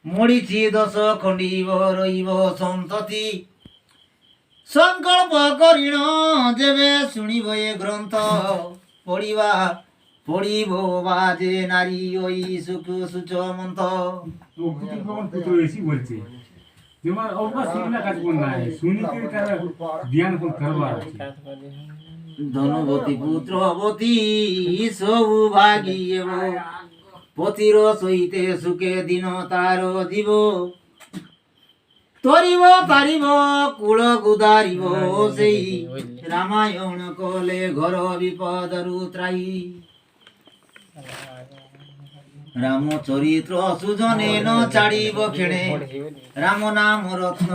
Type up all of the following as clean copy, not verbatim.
মরিছি দশ খণ্ডিব রইব সন্ততি সংকল্প করিণ যেবে শুনিব এ গ্রন্থ পড়িবা পড়িব বাজে নারী ওই সুখ সুচ মন্থ পুত্র এসি বলছে তোমার অভ্যাস না কাজ কোন নাই শুনিতে তার জ্ঞান কোন করবার আছে ধনবতী পুত্রবতী সবু ভাগী এব পতির সহিতে সুখে দিন তার জীব তরিব পারিব কুল গুদারিব সেই রামায়ণ কলে ঘর বিপদরু ত্রাই রাম চরিত্র সুজনে ন ছাড়িব ক্ষণে রাম নাম রত্ন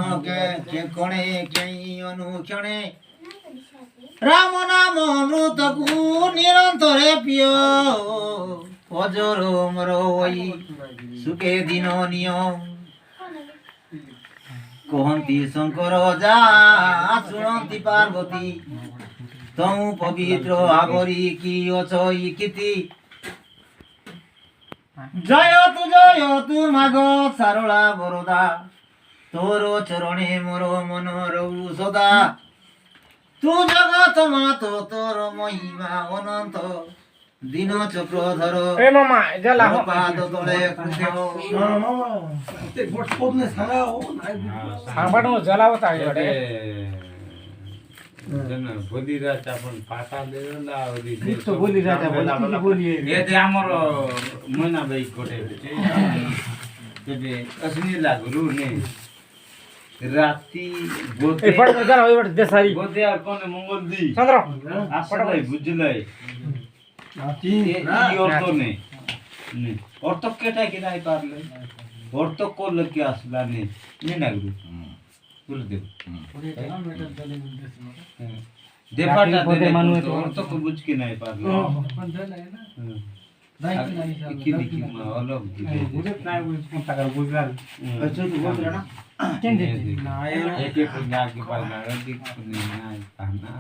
কে কণে কেই অনুক্ষণে রাম নাম অমৃতকু নিরন্তরে পিয় অজর মর ওই সুখে দিন নিয়ম কহন্তি শঙ্কর যা শুনন্তি পার্বতী তমু পবিত্র আবরি কি অছই কীর্তি জয় তু মাগ সারলা বরদা তোর চরণে মোর মন রঘু সদা তু জগত মাত তোর মহিমা অনন্ত দিন চক্রধর এ মামা জ্বালা পাদ তলে সাংবাদিক জ্বালাও তাই বটে বলি রাজ আপন পাতা দেলা ওদি তো বলি রাজা বলি এতে আমার ময়না ভাই কোটে তেবে আসনি লাগলু নে রাতি বোতে এই ফটো জ্বালা ওই বটে দেশারি বোতে আর কোন মঙ্গল দি চন্দ্র আসলে বুঝলাই অর্থ নেই অর্থ কেটা কি নাই পারলে অর্থ করলে কি আসলা নেই নাগরু বলে দেব দেবাটা দে মানুষ অর্থ কো বুঝ কি নাই পারলে কি দেখি মা অলগ দি বুঝত নাই বুঝ কোন টাকা বুঝলা আচ্ছা বুঝলা না কেন দিছি না একে পুণ্যা কি পাই না দিক পুণ্যা নাই তানা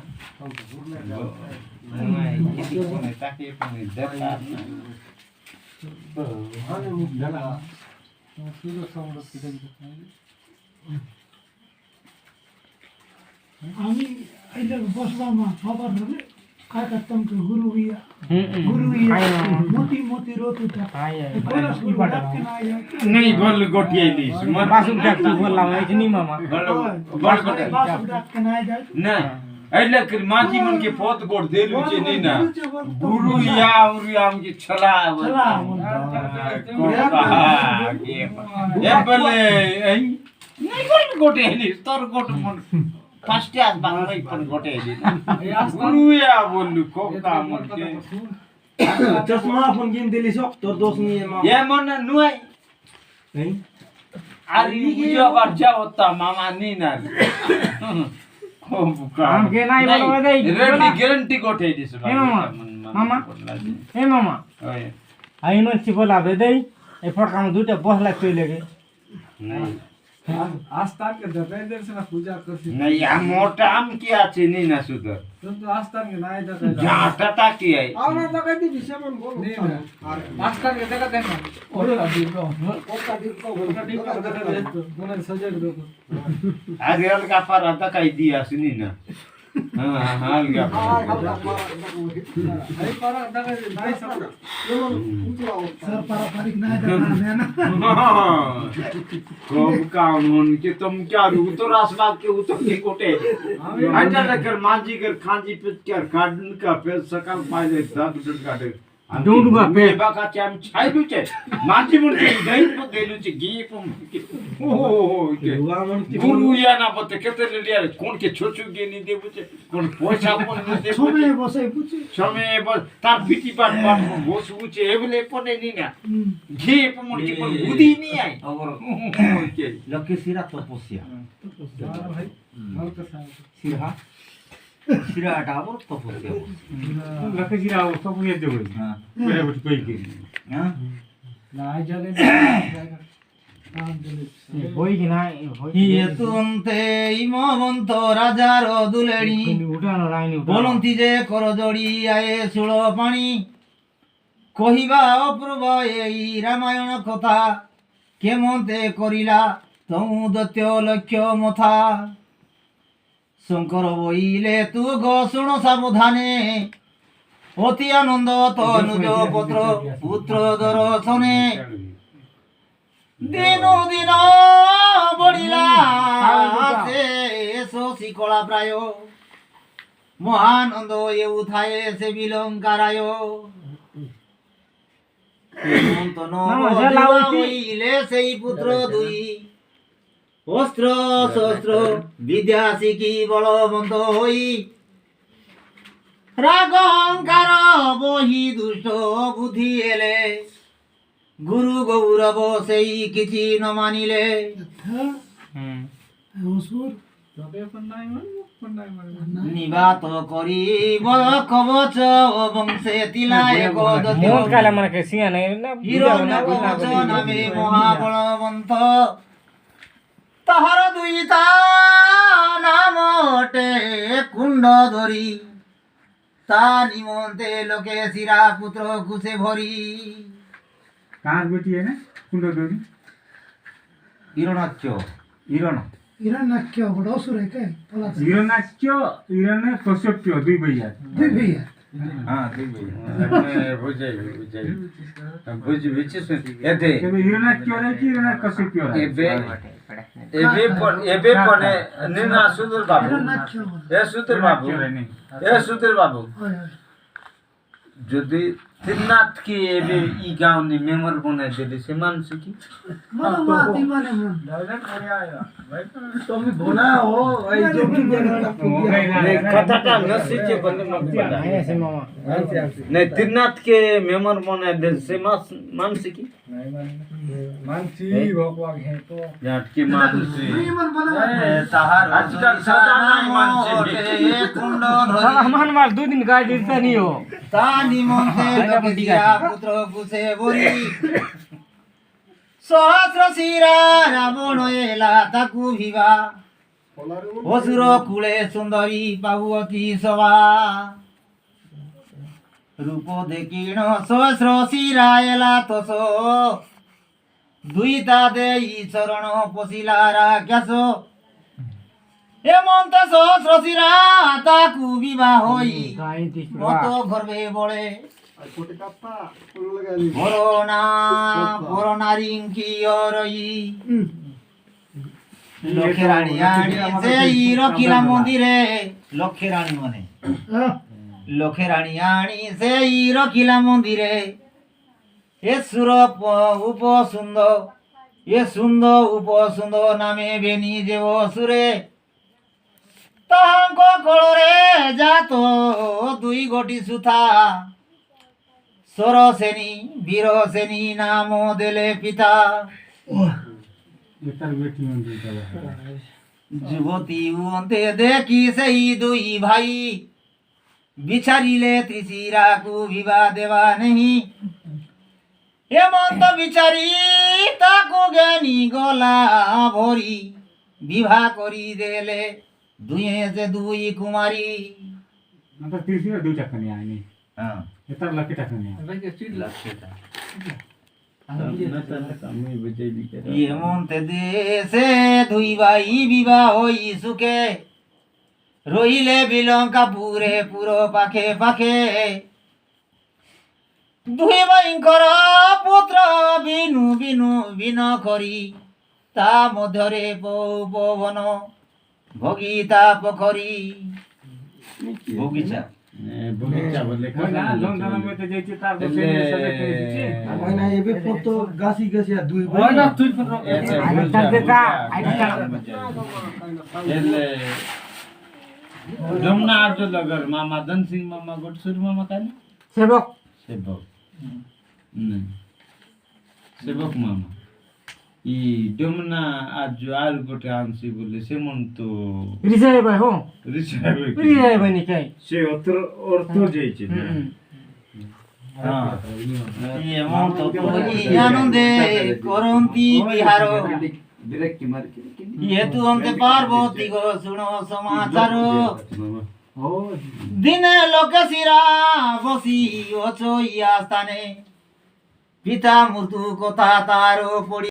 নাই কি কোনে তাকে পুণ্য দেখা না মানে মুখ জ্বালা সুযোগ সংরক্ষিত আমি এটা বসলাম না সবার ধরে काय करता हूँ गुरु भैया मोती मोती रोतुता कोरस गुरु डाक के ना आया नहीं बोल गोटिया लीस मन बासुक डाक तू बोलला इतनी मामा बोल गोटे बासु डाक के ना आया ना ऐले कर माजी मन के फोत गोट देलु छे नी ना गुरु या उरियाम के छला ए बले ऐ नहीं बोल गोटे लीस तोर गोट मन फास्ट आज बांगई पण गोटे ली गुरु या बोलु कोका मन के चश्मा अपन गिन दिली सक तोर दोस्त नहीं है मामा ये मन नुई नहीं अरे बुझो बच्चा होता मामा नी ना ओ बुका हम के नाही बोलवा दे गारंटी गोटे दिस ए मामा ए मामा ओए आइनो छि बोला दे दे ए फटकाम दुटा बसला चले गे नहीं आस्थान के दपेंद्र से ना पूजा करसी नहीं या मोटा आम किया छे नी ना सुधर तुम तो आस्थान के नाय दे जाटा ता की है आवना तो कदी विषय मन बोल नहीं ना आस्थान के देखा देना और अभी को कोका दिल को बोले सजग दो आज रेल का पर आता कई दिया सुनी ना हां हाल गया अरे पर दगा नाय सब सर पारंपरिक ना जाना ना को कानून के तुम क्या रू तो रासबाग के उतर के कोटे अंडा कर मांजी कर खांजी पे कर काटन का पे सकल पाले दाग डट काटे डूडूगा पे बाका चाम छाइलु छे मांजी मन के गई को देलु छे गी पम ओ के गुरु या ना पते केते लिया कोन के छोचु गे नी देबु छे कोन पैसा कोन न देबु समय बसे पूछे समय बस तार पिटी पाट पाट बोसु छे एबले पने नी ना गी पम के कोन बुद्धि नी आई के লক্ষ্মী শিরা তপস্যা भाई हल्का सा শিরা শিরাটা আবার তপস্যা लखे जिरा सब ये देबो হ্যাঁ मेरे बट कोई के হ্যাঁ नाय जले होई कि ना होई ইয়ে তুরন্তে ইমবন্ত রাজার দুলেড়ি উঠানো লাইন বলন্তি যে করজড়ি আয়ে সুড় পানি কহিবা অপূর্ব এই রামায়ণ কথা কেমতে করিলা তমু দৈত্য লক্ষ্য মথা শঙ্কর বইলে তু গো শুণ সাবধানে অতি আনন্দ তনুজ পুত্র পুত্র দর্শনে দিনু দিন বড়িলা সে শশী কলা প্রায় মহানন্দ এউ থায়ে সে বিলঙ্কারায় হইলে সেই পুত্র দুই অস্ত্র শস্ত্র বিদ্যা শিখি বলবন্ত হই রাগ অহংকার বহি দুষ্ট বুদ্ধি এলে গুরু গৌরব সেই কিছু ন মানিলে অসুর নিবাত করি কবচ বংশে তিলায় মদ খাইলে মানে কে সিয়া নাই না হিরণ্য কবচ নামে মহাবলবন্ত তাহার দুইটা নামটে কুণ্ড ধরি তা নিমন্তে লোকে শিরা পুত্র কুশে ভরি কার বেটি है ना कुंड दोरी হিরণাক্ষ হিরণ হিরণ্যাক্ষ বড় অসুর কে পলাশ हिरण्याक्ष हिरण्य कश्यप दुई भैया দুই ভাইয়া হ্যাঁ ঠিক বলি বুঝাই বুঝি বিচিস এতে केबे हिरण्याक्ष रे कि हिरण्य कश्यप रे এবে পনে নিনা সুন্দর বাবু হিরণ্যাক্ষ বলে। এ সুন্দর বাবু এ সুন্দর বাবু হয় হয় যদি তিননাথ কি এবে ই গাঁও নি মেমর বনে দিলি সে মানছে কি মন মাতি মানে মন তুমি বোনা হো এই জমি কথাটা নসিছে বলে মত বলা সে মামা नहीं तिरनाथ के मेमर बने दिल से मानसी की মানছি ভগবান হে তো जाट की मानसी মন বলে তাহার আজকাল সদা নাই মানছে কুণ্ড আমার মার দুই দিন গাই দিতে নিও তা নিমন্তে লোকে শিরা পুত্র কুশে ভরি সহস্র শিরা রাবণ এলা তাকু ভিবা অসুর কুলে সুন্দরী পাবতী সভা রূপ দেখিণ সহস্র শিরা এলা তোষ দুইটা দেই চরণ পশিলা রাক্ষস হেমন্ত সহস্র শিরা তাকু বিবাহ হই গাই দিছ মত গর্বে বলে করোনা করোনারিঙ্কি অরই লক্ষ্মী রানী আনি সেই রখিলা মন্দিরে লক্ষ্মী রানী মানে লক্ষ্মী রানী আনি সেই রখিলা মন্দিরে এ সুর উপসুন্দর এ সুন্দর উপসুন্দর নামে বেনি যেব সুরে তাহাঙ্ক কଳରେ জাত দুই গোটি সুথা সর সেনী বীর সেনী নাম দেলে পিতা ये तार बेटी में दे दे যুবতী উন্তে দেখি সেই দুই ভাই বিচারিলে ত্রিশিরাকু বিবাহ দেবা নেহি হেমন্ত বিচারি তাকু জ্ঞানী গলা ভরি বিবাহ করি দেলে দুয়ে যে দুই কুমারী मतलब तीसरी दो टका नहीं आनी হ্যাঁ ये तार लकी टका नहीं আমি বুঝাই দিকে হেমন্তে দেশে দুই ভাই বিবাহ হই সুখে রহিলে বিলঙ্কা পুরে পুরো পাখে পাখে দুই ভাইঙ্কর পুত্র বিনু বিনু বিন করি তা মধ্যরে পবন ভগিতা পোখরী বগিচা বগিচা বলে ना लोन दाना में तो जैसे तार दो से सजे के दीजिए হয় না এবে কত গাছি গাছি আর দুই হয় না তুই जमुना आजो लगर मामा धन सिंह मामा गोटसुर मामा का ना সেবক सेवक नहीं सेवक मामा ই ডমনা আজ আর গোটে আনছি বলে সেমন তো রিসাই ভাই হো রিসাবে রিসাই ভাই নি কাই সে অর্থ যাইছে হেমন্ত আনন্দে করন্তি বিহার ইয়ে তু অন্তে পার্বতী গো শুনো সমাচার দিনে লোকে সিরা বসি অচইয়া স্থানে পিতা মৃত্যু কথা তার পড়ি